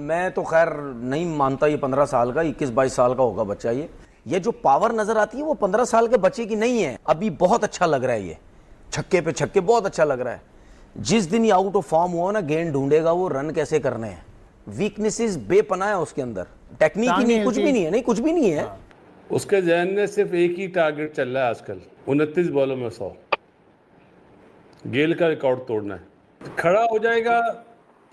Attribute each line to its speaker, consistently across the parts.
Speaker 1: मैं तो खैर नहीं मानता ये 15 साल का, 21-22 साल का होगा बच्चा। ये जो पावर नजर आती है वो 15 साल के बच्चे की नहीं है। अभी बहुत अच्छा लग रहा है, ये छक्के पे छक्के बहुत अच्छा लग रहा है। जिस दिन ये आउट ऑफ फॉर्म हुआ ना, गेंद ढूंढेगा वो, रन कैसे करने हैं। वीकनेसेस बेपनाह है उसके अंदर, टेक्निक ही नहीं, कुछ भी नहीं है, नहीं कुछ भी नहीं है।
Speaker 2: उसके जहन में सिर्फ एक ही टारगेट चल रहा है आजकल, 29 बॉलों में 100। गेल का रिकॉर्ड तोड़ना है। खड़ा हो जाएगा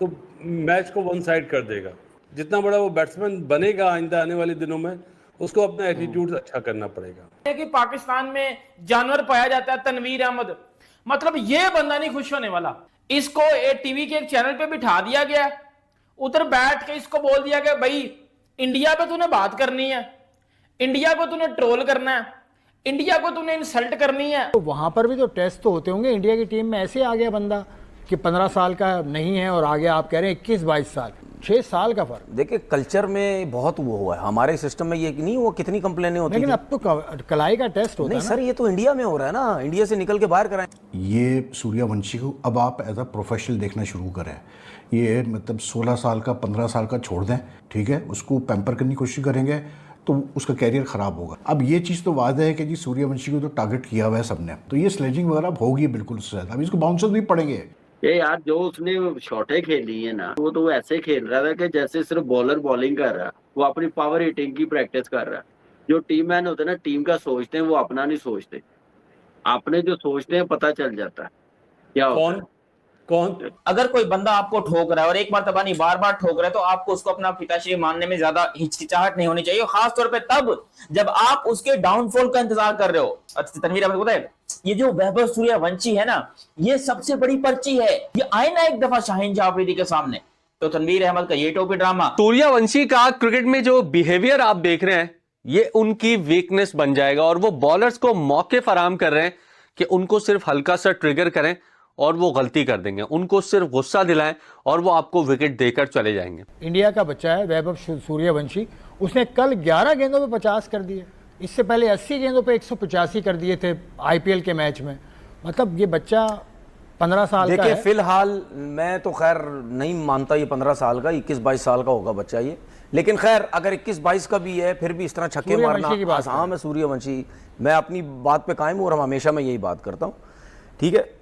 Speaker 2: तो मैच को वन साइड कर देगा। जितना बड़ा वो बैट्समैन बनेगा आइंदा आने वाले दिनों में, उसको अपना एटीट्यूड अच्छा करना पड़ेगा।
Speaker 3: कि पाकिस्तान में जानवर पाया जाता है तनवीर अहमद, मतलब ये बंदा नहीं खुश होने वाला। इसको टीवी के एक चैनल पे बिठा दिया गया, उधर बैठ के इसको बोल दिया गया भाई इंडिया पे तूने बात करनी है, इंडिया को तूने ट्रोल करना है, इंडिया को तूने इंसल्ट करनी है।
Speaker 4: तो वहां पर भी तो टेस्ट तो होते होंगे। इंडिया की टीम में ऐसे आ गया बंदा कि 15 साल का नहीं है और आगे आप कह रहे हैं 21-22 साल, 6 साल का फर्क।
Speaker 1: देखिए कल्चर में बहुत वो हुआ है, हमारे सिस्टम में ये नहीं हुआ, कितनी कंप्लेनें होती
Speaker 4: लेकिन
Speaker 1: थी।
Speaker 4: अब तो कलाई का टेस्ट होता है
Speaker 1: नहीं सर, ये तो इंडिया में हो रहा है ना, इंडिया से निकल के बाहर कराएं।
Speaker 5: ये सूर्यवंशी को अब आप एज अ प्रोफेशनल देखना शुरू करें। ये मतलब 16 साल का 15 साल का छोड़ दें, ठीक है, उसको पैम्पर करने की कोशिश करेंगे तो उसका कैरियर ख़राब होगा। अब ये चीज़ तो वादा है कि जी सूर्यवंशी को तो टारगेट किया हुआ है सबने, तो ये स्लेजिंग वगैरह होगी बिल्कुल उससे ज़्यादा। अब इसको बाउंसर भी पड़ेंगे।
Speaker 6: ये यार जो उसने शॉटें खेली है ना, वो तो ऐसे खेल रहा था कि जैसे सिर्फ बॉलर बॉलिंग कर रहा है, वो अपनी पावर हिटिंग की प्रैक्टिस कर रहा है। जो टीम मैन होते हैं ना, टीम का सोचते हैं, वो अपना नहीं सोचते। अपने जो सोचते हैं पता चल जाता है क्या होता है।
Speaker 2: कौन
Speaker 7: अगर कोई बंदा आपको ठोक रहा है और एक मर्तबा नहीं बार बार ठोक रहा है, तो आपको उसको अपना पिताश्री मानने में ज्यादा हिचकिचाहट नहीं होनी चाहिए, खासतौर पे तब जब आप उसके डाउनफॉल का इंतजार कर रहे हो। तनवीर अहमद पता है, ये जो वैभव सूर्यवंशी है ना, ये सबसे बड़ी पर्ची है। ये आए ना एक दफा शाहीन शाह अफरीदी के सामने, तो तनवीर अहमद का ये टोपी ड्रामा।
Speaker 8: सूर्यवंशी का क्रिकेट में जो बिहेवियर आप देख रहे हैं, ये उनकी वीकनेस बन जाएगा और वो बॉलर्स को मौके फराहम कर रहे हैं कि उनको सिर्फ हल्का सा ट्रिगर करें और वो गलती कर देंगे। उनको सिर्फ गुस्सा दिलाएं और वो आपको विकेट देकर चले जाएंगे।
Speaker 4: इंडिया का बच्चा है वैभव सूर्यवंशी, उसने कल 11 गेंदों पे 50 कर दिए, इससे पहले 80 गेंदों पे 185 कर दिए थे आईपीएल के मैच में। मतलब ये बच्चा 15 साल का है।
Speaker 1: देखिए फिलहाल मैं तो खैर नहीं मानता ये 15 साल का, 21-22 साल का होगा बच्चा ये। लेकिन खैर अगर 21-22 का भी है, फिर भी इस तरह छक्के मारना आसान है। सूर्यवंशी, मैं अपनी बात पे कायम हूँ और हमेशा मैं यही बात करता हूँ, ठीक है।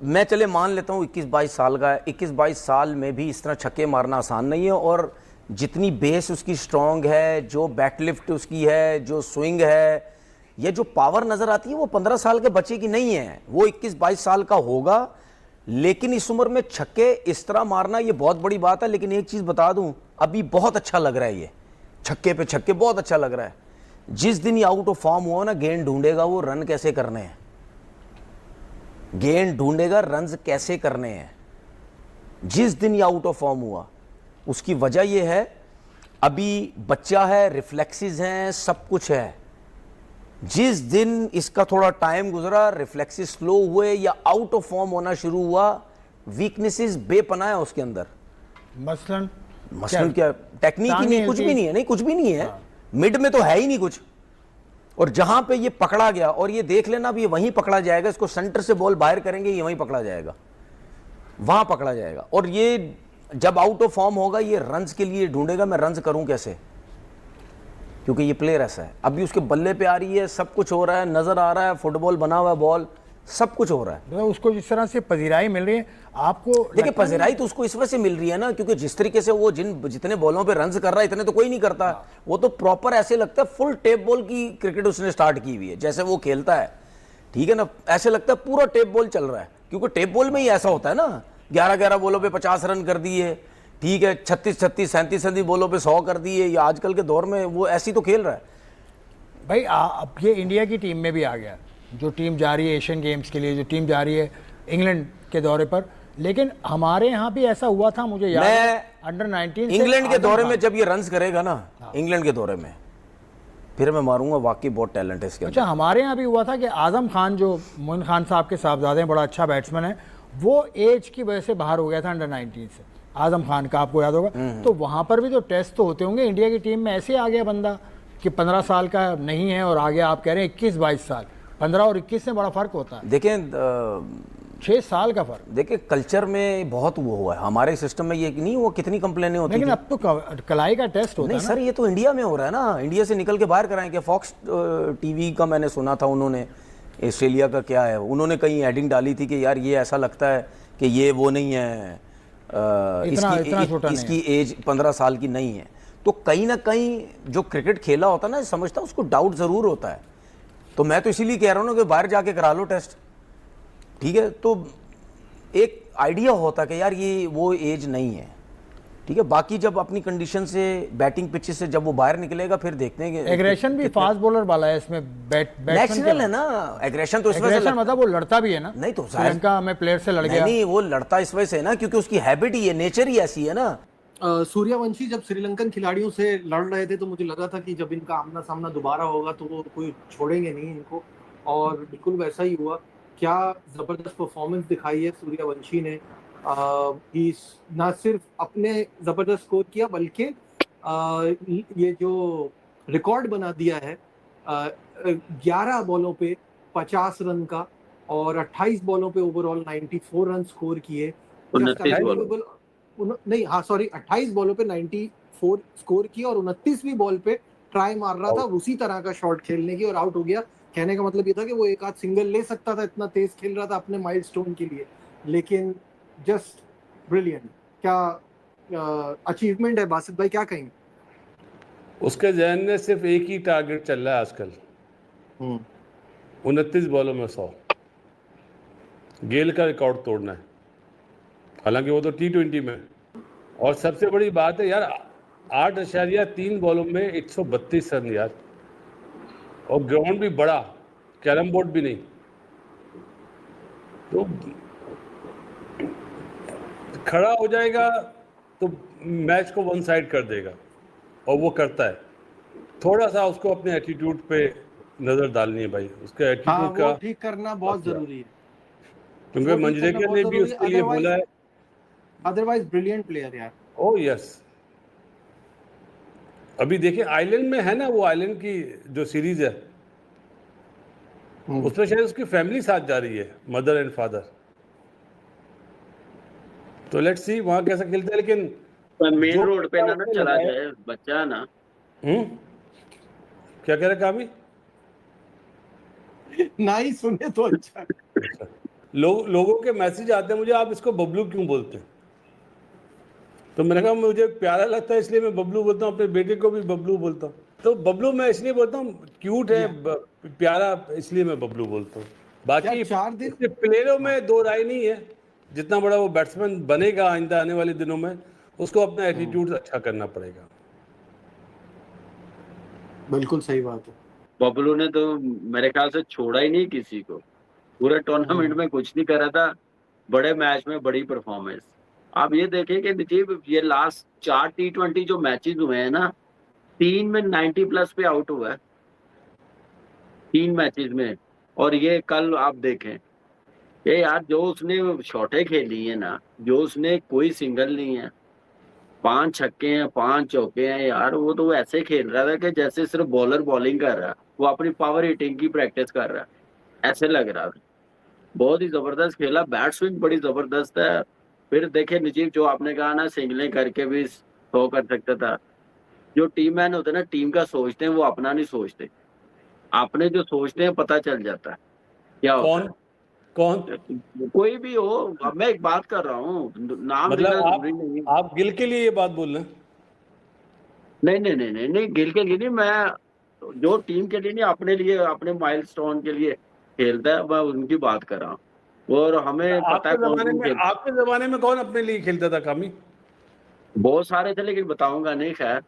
Speaker 1: मैं चले मान लेता हूँ 21-22 साल का है, 21-22 साल में भी इस तरह छक्के मारना आसान नहीं है। और जितनी बेस उसकी स्ट्रॉन्ग है, जो बैकलिफ्ट उसकी है, जो स्विंग है, ये जो पावर नज़र आती है वो 15 साल के बच्चे की नहीं है, वो 21-22 साल का होगा। लेकिन इस उम्र में छक्के इस तरह मारना ये बहुत बड़ी बात है। लेकिन एक चीज़ बता दूं, अभी बहुत अच्छा लग रहा है, ये छक्के पे छक्के बहुत अच्छा लग रहा है। जिस दिन ये आउट ऑफ फॉर्म हुआ ना, गेंद ढूंढेगा वो, रन कैसे करने हैं, गेंद ढूंढेगा रन्स कैसे करने हैं। जिस दिन ये आउट ऑफ फॉर्म हुआ, उसकी वजह यह है अभी बच्चा है, रिफ्लेक्सेस हैं, सब कुछ है। जिस दिन इसका थोड़ा टाइम गुजरा, रिफ्लेक्सेस स्लो हुए या आउट ऑफ फॉर्म होना शुरू हुआ, वीकनेसेस बेपनाह है उसके अंदर।
Speaker 4: मसलन
Speaker 1: क्या टेक्निक ही नहीं, कुछ भी नहीं है, नहीं कुछ भी नहीं है। मिड में तो है ही नहीं कुछ। और जहां पे ये पकड़ा गया, और ये देख लेना भी, ये वहीं पकड़ा जाएगा। इसको सेंटर से बॉल बाहर करेंगे, ये वहीं पकड़ा जाएगा, वहां पकड़ा जाएगा। और ये जब आउट ऑफ फॉर्म होगा, ये रन्स के लिए ढूंढेगा, मैं रन्स करूं कैसे, क्योंकि ये प्लेयर ऐसा है। अभी उसके बल्ले पे आ रही है, सब कुछ हो रहा है, नजर आ रहा है, फुटबॉल बना हुआ है, बॉल सब कुछ हो रहा है।
Speaker 4: तो उसको जिस तरह से पजीराई मिल रही है आपको,
Speaker 1: देखिए पजीराई तो उसको इस वजह से मिल रही है ना, क्योंकि जिस तरीके से वो जितने बॉलों पे रन्स कर रहा है, इतने तो कोई नहीं करता। वो तो प्रॉपर ऐसे लगता है फुल टेप बॉल की क्रिकेट उसने स्टार्ट की हुई है, जैसे वो खेलता है, ठीक है ना। ऐसे लगता है पूरा टेप बॉल चल रहा है, क्योंकि टेप बॉल में ही ऐसा होता है ना। 11-11 बॉलों पे 50 रन कर दिए, ठीक है, 36-36 37 बॉलों पे 100 कर दिए। या आजकल के दौर में वो ऐसी तो खेल रहा है
Speaker 4: भाई। अब ये इंडिया की टीम में भी आ गया, जो टीम जा रही है एशियन गेम्स के लिए, जो टीम जा रही है इंग्लैंड के दौरे पर। लेकिन हमारे यहाँ भी ऐसा हुआ था, मुझे याद है अंडर 19
Speaker 1: इंग्लैंड के दौरे में जब ये रन्स करेगा ना, इंग्लैंड के दौरे में, फिर मैं मारूंगा, वाकई बहुत टैलेंट है इसके।
Speaker 4: अच्छा, हमारे यहाँ भी हुआ था कि आजम खान, जो मोइन खान साहब के साहबजादे हैं, बड़ा अच्छा बैट्समैन है, वो एज की वजह से बाहर हो गया था अंडर 19 से, आजम खान का, आपको याद होगा। तो वहाँ पर भी तो टेस्ट तो होते होंगे। इंडिया की टीम में ऐसे आ गया बंदा कि 15 साल का नहीं है और आगे आप कह रहे हैं 21-22 साल। 15 और 21 में बड़ा फर्क होता है।
Speaker 1: देखें
Speaker 4: 6 साल का फर्क।
Speaker 1: देखिए कल्चर में बहुत वो हुआ है, हमारे सिस्टम में ये नहीं हुआ, कितनी कंप्लेनें होती
Speaker 4: लेकिन
Speaker 1: थी।
Speaker 4: अब तो कलाई का टेस्ट होता
Speaker 1: नहीं
Speaker 4: है
Speaker 1: सर, ये तो इंडिया में हो रहा है ना, इंडिया से निकल के बाहर कराएंगे। फॉक्स टीवी का मैंने सुना था, उन्होंने ऑस्ट्रेलिया का क्या है, उन्होंने कहीं एडिंग डाली थी कि यार ये ऐसा लगता है कि ये वो नहीं है,
Speaker 4: इतना छोटा नहीं
Speaker 1: इसकी एज 15 साल की नहीं है। तो कहीं ना कहीं जो क्रिकेट खेला होता है ना, समझता उसको डाउट ज़रूर होता है। तो मैं तो इसीलिए कह रहा हूँ ना कि बाहर जाके करा लो टेस्ट, ठीक है, तो एक आइडिया होता कि यार ये वो एज नहीं है, ठीक है। बाकी जब अपनी कंडीशन से बैटिंग पिचेस से जब वो बाहर निकलेगा फिर देखते हैं।
Speaker 4: एग्रेशन भी फास्ट बॉलर वाला है इसमें,
Speaker 1: नेचुरल है ना एग्रेशन, तो इस वजह से
Speaker 4: मतलब वो लड़ता भी है ना।
Speaker 1: नहीं तो
Speaker 4: श्रीलंका में प्लेयर से लड़ गया,
Speaker 1: नहीं वो लड़ता इस वजह से है ना क्योंकि उसकी हैबिट ही है, नेचर ही ऐसी है ना।
Speaker 9: सूर्यवंशी जब श्रीलंकन खिलाड़ियों से लड़ रहे थे तो मुझे लगा था कि जब इनका आमना सामना दोबारा होगा तो वो कोई छोड़ेंगे नहीं इनको, और बिल्कुल वैसा ही हुआ। क्या जबरदस्त परफॉर्मेंस दिखाई है सूर्यवंशी ने। ना सिर्फ अपने जबरदस्त स्कोर किया बल्कि ये जो रिकॉर्ड बना दिया है 11 बॉलों पे 50 रन का और 28 बॉलों पे ओवरऑल 94 रन स्कोर किए। 28 बॉलों पे 94 स्कोर किया और 29वीं बॉल पे ट्राई मार रहा था उसी तरह का शॉट खेलने की और आउट हो गया। कहने का मतलब ये था कि वो एक आध सिंगल ले सकता था, इतना तेज खेल रहा था अपने माइलस्टोन के लिए, लेकिन जस्ट ब्रिलियंट। क्या अचीवमेंट है बासित भाई, क्या कहेंगे?
Speaker 2: उसके जहन में सिर्फ एक ही टारगेट चल रहा है आजकल, 29 बॉलों में 100 गेल का रिकॉर्ड तोड़ना है। हालांकि वो तो T20 में, और सबसे बड़ी बात है यार 8.3 बॉलों में 132 रन यार, और ग्राउंड भी बड़ा, कैरम बोर्ड भी नहीं, तो खड़ा हो जाएगा तो मैच को वन साइड कर देगा, और वो करता है। थोड़ा सा उसको अपने एटीट्यूड पे नजर डालनी है भाई, उसके एटीट्यूड का
Speaker 9: ठीक करना बहुत जरूरी है,
Speaker 2: क्योंकि मंजरेकर ने भी उसके लिए बोला है।
Speaker 9: अदरवाइज ब्रिलियंट प्लेयर यार।
Speaker 2: ओह यस, अभी देखिए आइलैंड में है ना, वो आइलैंड की जो सीरीज है उसमें शायद उसकी फैमिली साथ जा रही है, मदर एंड फादर। तो लेट्स सी वहां कैसा खेलता है, लेकिन
Speaker 6: मेन रोड पे ना चला जाए बच्चा ना।
Speaker 2: क्या कह रहे कामी?
Speaker 9: ना ही सुने तो अच्छा।
Speaker 2: लोगों के मैसेज आते हैं मुझे, आप इसको बबलू क्यों बोलते हैं? तो मैंने कहा मुझे प्यारा लगता है इसलिए मैं बबलू बोलता हूँ, अपने बेटे को भी बबलू बोलता हूँ। तो बबलू मैं इसलिए बोलता हूँ, क्यूट है, प्यारा, इसलिए मैं बबलू बोलता हूँ। बाकी
Speaker 9: 4 दिन
Speaker 2: प्लेयरों में दो राय नहीं है, जितना बड़ा वो बैट्समैन बनेगा आइंदा आने वाले दिनों में, उसको अपना एटीट्यूड अच्छा करना पड़ेगा।
Speaker 9: बिल्कुल सही बात है।
Speaker 6: बबलू ने तो मेरे ख्याल से छोड़ा ही नहीं किसी को, पूरे टूर्नामेंट में कुछ नहीं करा था, बड़े मैच में बड़ी परफॉर्मेंस। आप ये देखें कि देखिए ये लास्ट 4 T20 जो मैचेस हुए हैं ना, 3 में 90 प्लस पे आउट हुआ है 3 मैचेस में। और ये कल आप देखें ये यार जो उसने शॉटें खेली है ना, जो उसने कोई सिंगल नहीं है, 5 छक्के हैं 5 चौके हैं यार, वो तो ऐसे खेल रहा था कि जैसे सिर्फ बॉलर बॉलिंग कर रहा है, वो अपनी पावर हिटिंग की प्रैक्टिस कर रहा है, ऐसे लग रहा था। बहुत ही जबरदस्त खेला, बैट स्विंग बड़ी जबरदस्त है। फिर देखे नजीब, जो आपने कहा ना सिंगलें करके भी 100 कर सकता था। जो टीम मैन होते हैं ना, टीम का सोचते हैं, वो अपना नहीं सोचते, आपने जो सोचते हैं पता चल जाता है क्या होता है।
Speaker 2: कौन
Speaker 6: कोई भी हो, अब मैं एक बात कर रहा हूँ, नाम
Speaker 2: मतलब आप गिल के लिए ये बात बोल रहे हैं?
Speaker 6: नहीं, गिल के लिए नहीं, मैं जो टीम के लिए नहीं, अपने लिए, अपने माइलस्टोन के लिए खेलता है, मैं उनकी बात कर रहा हूँ। और हमें पता है
Speaker 2: आपके जमाने में कौन अपने लिए खेलता था कामी?
Speaker 6: बहुत सारे थे, लेकिन बताऊंगा नहीं। खैर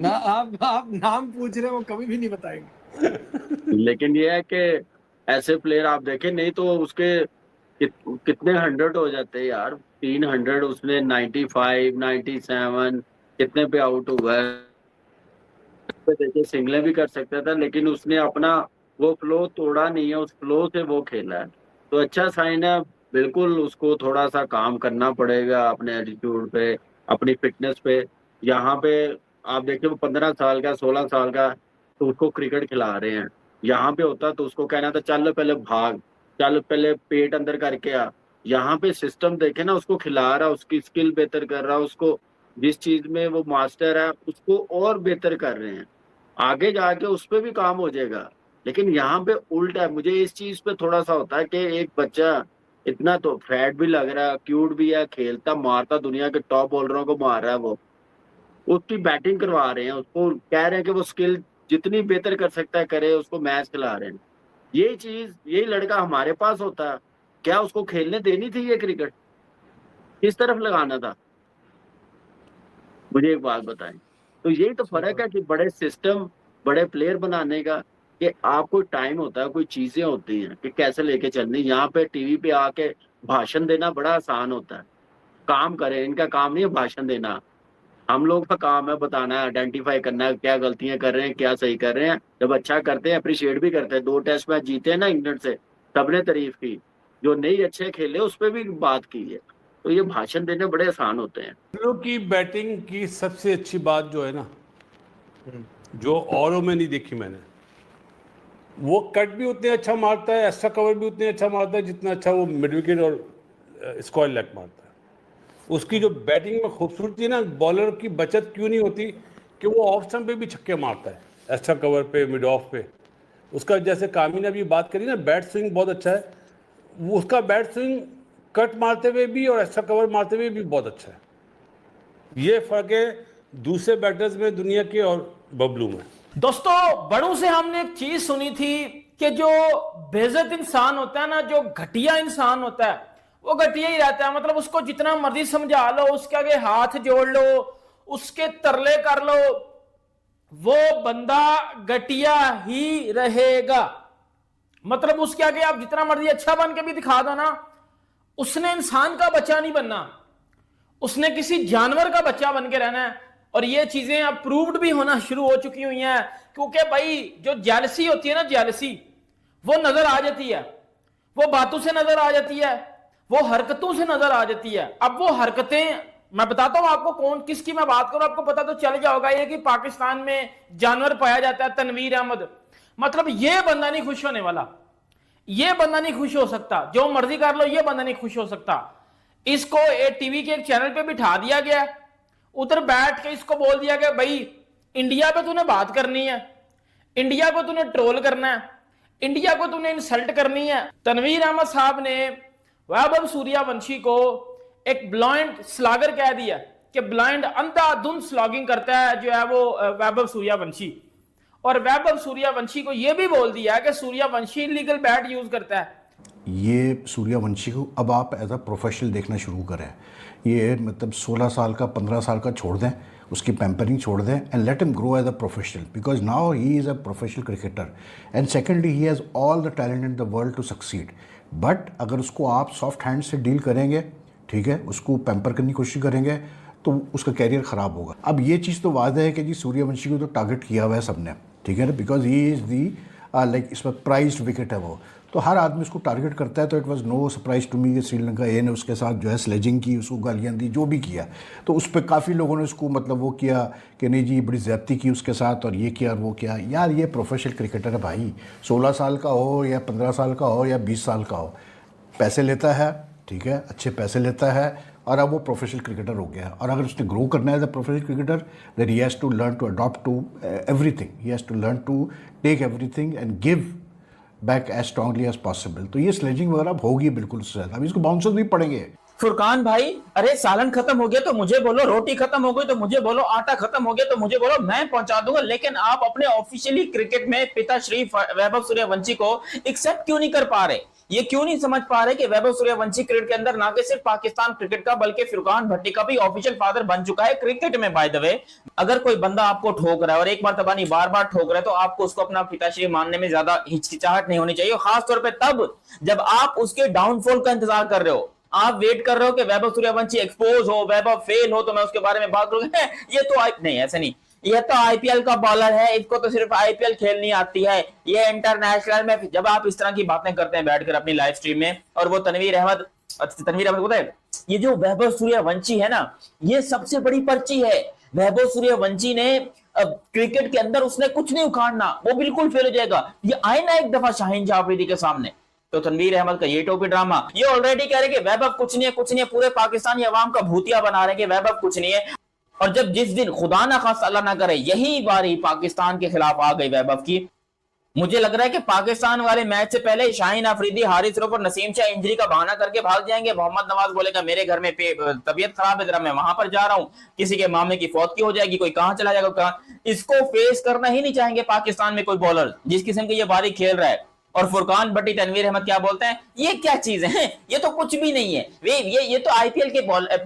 Speaker 9: ना आप नाम पूछ रहे हो, कभी भी नहीं बताएंगे।
Speaker 6: लेकिन ये है कि ऐसे प्लेयर आप देखें, नहीं तो उसके कितने 100 हो जाते हैं यार, 300 उसने, 95 97 कितने पे आउट हुआ है। देखिए सिंगलें भी कर सकता था, लेकिन उसने अपना वो फ्लो तोड़ा नहीं है, उस फ्लो से वो खेला है, तो अच्छा साइन है। बिल्कुल उसको थोड़ा सा काम करना पड़ेगा अपने एटीट्यूड पे, अपनी फिटनेस पे। यहाँ पे आप देखिए वो 15 साल का 16 साल का, तो उसको क्रिकेट खिला रहे हैं। यहाँ पे होता तो उसको कहना था चल पहले भाग, चल पहले पेट अंदर करके आ, यहाँ पे सिस्टम देखे ना, उसको खिला रहा, उसकी स्किल बेहतर कर रहा, उसको जिस चीज में वो मास्टर है उसको और बेहतर कर रहे हैं, आगे जाके उस पर भी काम हो जाएगा। लेकिन यहाँ पे उल्टा है, मुझे इस चीज पे थोड़ा सा होता है कि एक बच्चा इतना तो फैट भी लग रहा है, क्यूट भी है, खेलता मारता, दुनिया के टॉप बॉलरों को मार रहा है, वो उसकी बैटिंग करवा रहे हैं, उसको कह रहे हैं कि वो स्किल जितनी बेहतर कर सकता है करे, उसको मैच खिला रहे हैं। ये चीज, यही लड़का हमारे पास होता, क्या उसको खेलने देनी थी ये क्रिकेट? किस तरफ लगाना था? मुझे एक बात बताएं। तो यही तो फर्क है कि बड़े सिस्टम, बड़े प्लेयर बनाने का, कि आपको टाइम होता है, कोई चीजें होती हैं कि कैसे लेके चलनी। यहाँ पे टीवी पे आके भाषण देना बड़ा आसान होता है, काम करें, इनका काम नहीं है भाषण देना। हम लोग का काम है बताना है, आइडेंटिफाई करना है क्या गलतियां कर रहे हैं, क्या सही कर रहे हैं। जब अच्छा करते हैं अप्रिशिएट भी करते हैं। 2 टेस्ट मैच जीते हैं ना इंग्लैंड से, सबने तारीफ की, जो नहीं अच्छे खेले उस पर भी बात की है। तो ये भाषण देने बड़े आसान होते हैं।
Speaker 2: लोग की बैटिंग की सबसे अच्छी बात जो है ना, जो औरों में नहीं देखी मैंने, वो कट भी उतने अच्छा मारता है, एक्स्ट्रा कवर भी उतने अच्छा मारता है जितना अच्छा वो मिड विकेट और स्क्वायर लेग मारता है। उसकी जो बैटिंग में खूबसूरती है ना, बॉलर की बचत क्यों नहीं होती कि वो ऑफ स्टंप पे भी छक्के मारता है, एक्स्ट्रा कवर पे, मिड ऑफ पे। उसका जैसे कामी ने अभी बात करी ना, बैट स्विंग बहुत अच्छा है, वो उसका बैट स्विंग कट मारते हुए भी और एक्स्ट्रा कवर मारते हुए भी बहुत अच्छा है। ये फर्क है दूसरे बैटर्स में दुनिया के और बबलू में।
Speaker 3: दोस्तों, बड़ों से हमने एक चीज सुनी थी कि जो बेइज्जत इंसान होता है ना, जो घटिया इंसान होता है, वो घटिया ही रहता है। मतलब उसको जितना मर्जी समझा लो, उसके आगे हाथ जोड़ लो, उसके तरले कर लो, वो बंदा घटिया ही रहेगा। मतलब उसके आगे आप जितना मर्जी अच्छा बन के भी दिखा दो ना, उसने इंसान का बच्चा नहीं बनना, उसने किसी जानवर का बच्चा बन के रहना है। और ये चीजें अब प्रूव्ड भी होना शुरू हो चुकी हुई हैं, क्योंकि भाई जो जेलसी होती है ना, जेलसी वो नजर आ जाती है, वो बातों से नजर आ जाती है, वो हरकतों से नजर आ जाती है। अब वो हरकतें मैं बताता हूं आपको, कौन किसकी मैं बात करूं, आपको पता तो चल जाएगा। ये कि पाकिस्तान में जानवर पाया जाता है, तनवीर अहमद। मतलब ये बंदा नहीं खुश होने वाला, ये बंदा नहीं खुश हो सकता, जो मर्जी कर लो, ये बंदा नहीं खुश हो सकता। इसको टीवी के एक चैनल पे बिठा दिया गया, उधर बैठ के इसको बोल दिया गया भाई इंडिया पे तूने बात करनी है, इंडिया को तूने ट्रोल करना है, इंडिया को तूने इंसल्ट करनी है। तनवीर अहमद साहब ने वैभव सूर्यवंशी को एक ब्लाइंड स्लॉगर कह दिया कि ब्लाइंड, अंधाधुंध स्लॉगिंग करता है जो है वो वैभव सूर्यवंशी। और वैभव सूर्यवंशी को यह भी बोल दिया कि सूर्यवंशी इलीगल बैट यूज करता है।
Speaker 5: ये सूर्यवंशी को अब आप एज अ प्रोफेशनल देखना शुरू करें। ये मतलब 16 साल का, 15 साल का छोड़ दें, उसकी पैम्परिंग छोड़ दें and let him grow as a professional, because now he is a professional cricketer and secondly he has all the talent in the world to succeed. But अगर उसको आप सॉफ्ट हैंड से डील करेंगे, ठीक है, उसको पैम्पर करने की कोशिश करेंगे, तो उसका कैरियर ख़राब होगा। अब ये चीज़ तो वादा है कि जी सूर्यवंशी को तो टारगेट किया हुआ है सबने, ठीक है ना, because he is the like इसमें प्राइज्ड विकेट है वो, तो हर आदमी उसको टारगेट करता है। तो it was no surprise to me कि श्रीलंका ए ने उसके साथ जो है स्लेजिंग की, उसको गालियाँ दी, जो भी किया, तो उस पर काफ़ी लोगों ने उसको मतलब वो किया कि नहीं जी बड़ी ज़्यादती की उसके साथ और ये किया और वो किया। यार ये प्रोफेशनल क्रिकेटर है भाई, 16 साल का हो या 15 साल का हो या 20 साल का हो, पैसे लेता है, ठीक है, अच्छे पैसे लेता है, और अब वो प्रोफेशनल क्रिकेटर हो गया है। और अगर उसने ग्रो करना है as a professional cricketer, then he has to learn to adopt to everything, he has to learn to take everything and give back as strongly as possible. तो ये स्लेजिंग वगैरह अब होगी बिल्कुल उससे ज़्यादा। अब इसको बाउंसर भी पड़ेंगे।
Speaker 7: फुरकान भाई, अरे सालन खत्म हो गया तो मुझे बोलो, रोटी खत्म हो गई तो मुझे बोलो, आटा खत्म हो गया तो मुझे बोलो, मैं पहुंचा दूंगा। लेकिन आप अपने ऑफिशियली क्रिकेट में पिताश्री वैभव सूर्यवंशी को एक्सेप्ट क्यों नहीं कर पा रहे? ये क्यों नहीं समझ पा रहे कि वैभव सूर्यवंशी क्रिकेट के अंदर ना कि सिर्फ पाकिस्तान क्रिकेट का बल्कि फुरकान भट्टी का भी ऑफिशियल फादर बन चुका है क्रिकेट में। बाय द वे, अगर कोई बंदा आपको ठोक रहा है और एक मर्तबा नहीं बार बार ठोक रहा है, तो आपको उसको अपना पिताश्री मानने में ज्यादा हिचकिचाहट नहीं होनी चाहिए, खासतौर पर तब जब आप उसके डाउनफॉल का इंतजार कर रहे हो। आप वेट कर रहे हो कि वैभव सूर्यवंशी एक्सपोज हो, वैभव फेल हो, तो मैं उसके बारे में बात करूंगा। ये तो नहीं, ऐसे नहीं, ये तो आईपीएल का बॉलर है, इसको तो सिर्फ आईपीएल खेलनी आती है, ये इंटरनेशनल में। जब आप इस तरह की बातें करते हैं बैठकर अपनी लाइव स्ट्रीम में, और वो तनवीर अहमद पता है, ये जो वैभव सूर्यवंशी है ना, ये सबसे बड़ी पर्ची है। वैभव सूर्यवंशी ने क्रिकेट के अंदर उसने कुछ नहीं उखाड़ना, वो बिल्कुल फेल हो जाएगा। ये आए ना एक दफा शाहीन शाह अफरीदी के सामने, तो तनवीर अहमद का ये टोपी ड्रामा, ये ऑलरेडी कह रहे कि वैभव कुछ नहीं है, पूरे पाकिस्तानी अवाम का भूतिया बना रहे हैं कि वैभव कुछ नहीं है। और जब जिस दिन खुदा ना खास अल्लाह ना करे यही बारी पाकिस्तान के खिलाफ आ गई वैभव की, मुझे लग रहा है कि पाकिस्तान वाले मैच से पहले शाहीन अफरीदी, हारिस रऊफ और नसीम शाह इंजरी का बहाना करके भाग जाएंगे। मोहम्मद नवाज बोलेगा मेरे घर में तबीयत खराब है, जरा मैं वहां पर जा रहा हूं, किसी के मामले की फौत की हो जाएगी, कोई कहां चला जाएगा, कहां। इसको फेस करना ही नहीं चाहेंगे पाकिस्तान में कोई बॉलर जिस किस्म की ये बारी खेल रहा है। और फुरकान भट्टी, तनवीर अहमद क्या बोलते हैं, ये क्या चीजें हैं, ये तो कुछ भी नहीं है, ये तो आईपीएल के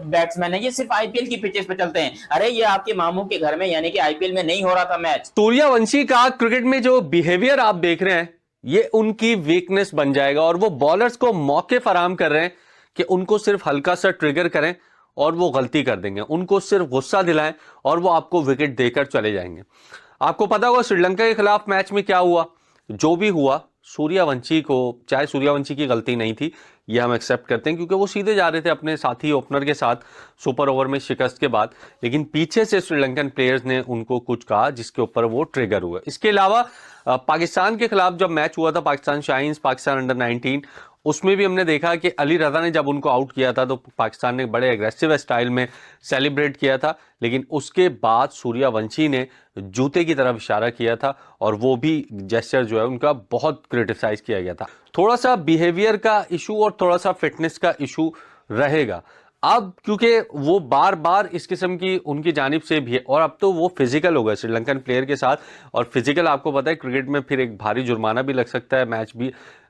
Speaker 7: बैट्समैन है, ये सिर्फ आईपीएल की पिचेस पे चलते हैं। अरे ये आपके मामू के घर में यानी कि आईपीएल में नहीं हो रहा था मैच।
Speaker 8: सूर्यवंशी का क्रिकेट में जो बिहेवियर आप देख रहे हैं ये उनकी वीकनेस बन जाएगा और वो बॉलर्स को मौके फराम कर रहे हैं कि उनको सिर्फ हल्का सा ट्रिगर करें और वो गलती कर देंगे, उनको सिर्फ गुस्सा दिलाएं और वो आपको विकेट देकर चले जाएंगे। आपको पता होगा श्रीलंका के खिलाफ मैच में क्या हुआ, जो भी हुआ सूर्यवंशी को, चाहे सूर्यवंशी की गलती नहीं थी ये हम एक्सेप्ट करते हैं क्योंकि वो सीधे जा रहे थे अपने साथी ओपनर के साथ सुपर ओवर में शिकस्त के बाद, लेकिन पीछे से श्रीलंकन प्लेयर्स ने उनको कुछ कहा जिसके ऊपर वो ट्रिगर हुए। इसके अलावा पाकिस्तान के खिलाफ जब मैच हुआ था, पाकिस्तान शाहीन्स, पाकिस्तान अंडर 19, उसमें भी हमने देखा कि अली रजा ने जब उनको आउट किया था तो पाकिस्तान ने बड़े एग्रेसिव स्टाइल में सेलिब्रेट किया था, लेकिन उसके बाद सूर्यवंशी ने जूते की तरफ इशारा किया था और वो भी जेस्चर जो है उनका बहुत क्रिटिसाइज किया गया था। थोड़ा सा बिहेवियर का इशू और थोड़ा सा फिटनेस का इशू रहेगा अब, क्योंकि वो बार बार इस किस्म की उनकी जानिब से भी है और अब तो वो फिजिकल हो गए श्रीलंकन प्लेयर के साथ, और फिजिकल आपको पता है क्रिकेट में फिर एक भारी जुर्माना भी लग सकता है,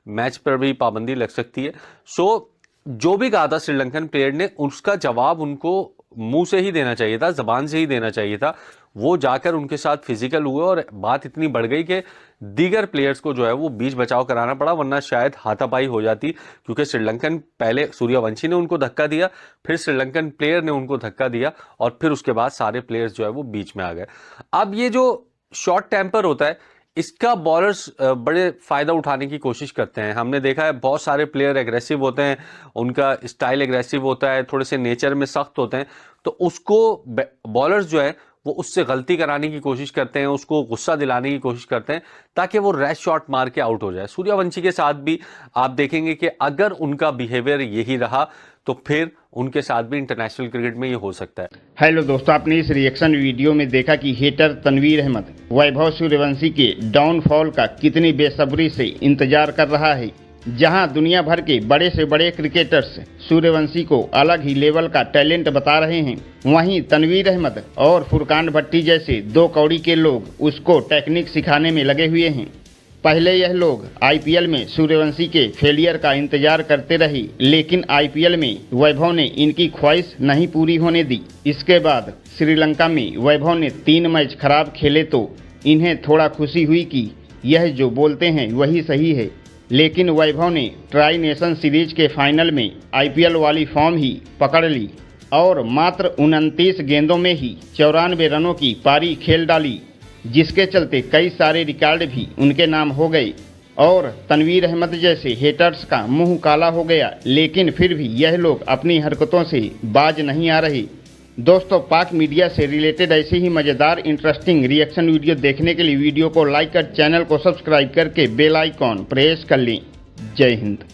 Speaker 8: मैच पर भी पाबंदी लग सकती है। सो जो भी कहा था श्रीलंकन प्लेयर ने उसका जवाब उनको मुंह से ही देना चाहिए था, जबान से ही देना चाहिए था। वो जाकर उनके साथ फिजिकल हुए और बात इतनी बढ़ गई कि दीगर प्लेयर्स को जो है वो बीच बचाव कराना पड़ा, वरना शायद हाथापाई हो जाती, क्योंकि श्रीलंकन पहले सूर्यवंशी ने उनको धक्का दिया, फिर श्रीलंकन प्लेयर ने उनको धक्का दिया और फिर उसके बाद सारे प्लेयर्स जो है वो बीच में आ गए। अब ये जो शॉर्ट टेम्पर होता है इसका बॉलर्स बड़े फायदा उठाने की कोशिश करते हैं। हमने देखा है बहुत सारे प्लेयर एग्रेसिव होते हैं, उनका स्टाइल एग्रेसिव होता है, थोड़े से नेचर में सख्त होते हैं, तो उसको बॉलर्स जो है वो उससे गलती कराने की कोशिश करते हैं, उसको गुस्सा दिलाने की कोशिश करते हैं ताकि वो रैश शॉट मार के आउट हो जाए। सूर्यवंशी के साथ भी आप देखेंगे कि अगर उनका बिहेवियर यही रहा तो फिर उनके साथ भी इंटरनेशनल क्रिकेट में ये हो सकता है।
Speaker 10: हेलो दोस्तों, आपने इस रिएक्शन वीडियो में देखा कि हेटर तनवीर अहमद वैभव सूर्यवंशी के डाउनफॉल का कितनी बेसब्री से इंतजार कर रहा है। जहां दुनिया भर के बड़े से बड़े क्रिकेटर्स सूर्यवंशी को अलग ही लेवल का टैलेंट बता रहे हैं, वहीं तनवीर अहमद और फुरकान भट्टी जैसे दो कौड़ी के लोग उसको टेक्निक सिखाने में लगे हुए हैं। पहले यह लोग आईपीएल में सूर्यवंशी के फेलियर का इंतजार करते रहे, लेकिन आईपीएल में वैभव ने इनकी ख्वाहिश नहीं पूरी होने दी। इसके बाद श्रीलंका में वैभव ने 3 मैच खराब खेले तो इन्हें थोड़ा खुशी हुई कि यह जो बोलते हैं वही सही है, लेकिन वैभव ने ट्राई नेशन सीरीज के फाइनल में आईपीएल वाली फॉर्म ही पकड़ ली और मात्र 29 गेंदों में ही 94 रनों की पारी खेल डाली, जिसके चलते कई सारे रिकॉर्ड भी उनके नाम हो गए और तनवीर अहमद जैसे हेटर्स का मुंह काला हो गया। लेकिन फिर भी यह लोग अपनी हरकतों से बाज नहीं आ रहे। दोस्तों, पाक मीडिया से रिलेटेड ऐसे ही मज़ेदार इंटरेस्टिंग रिएक्शन वीडियो देखने के लिए वीडियो को लाइक कर चैनल को सब्सक्राइब करके बेल आइकॉन प्रेस कर लें। जय हिंद।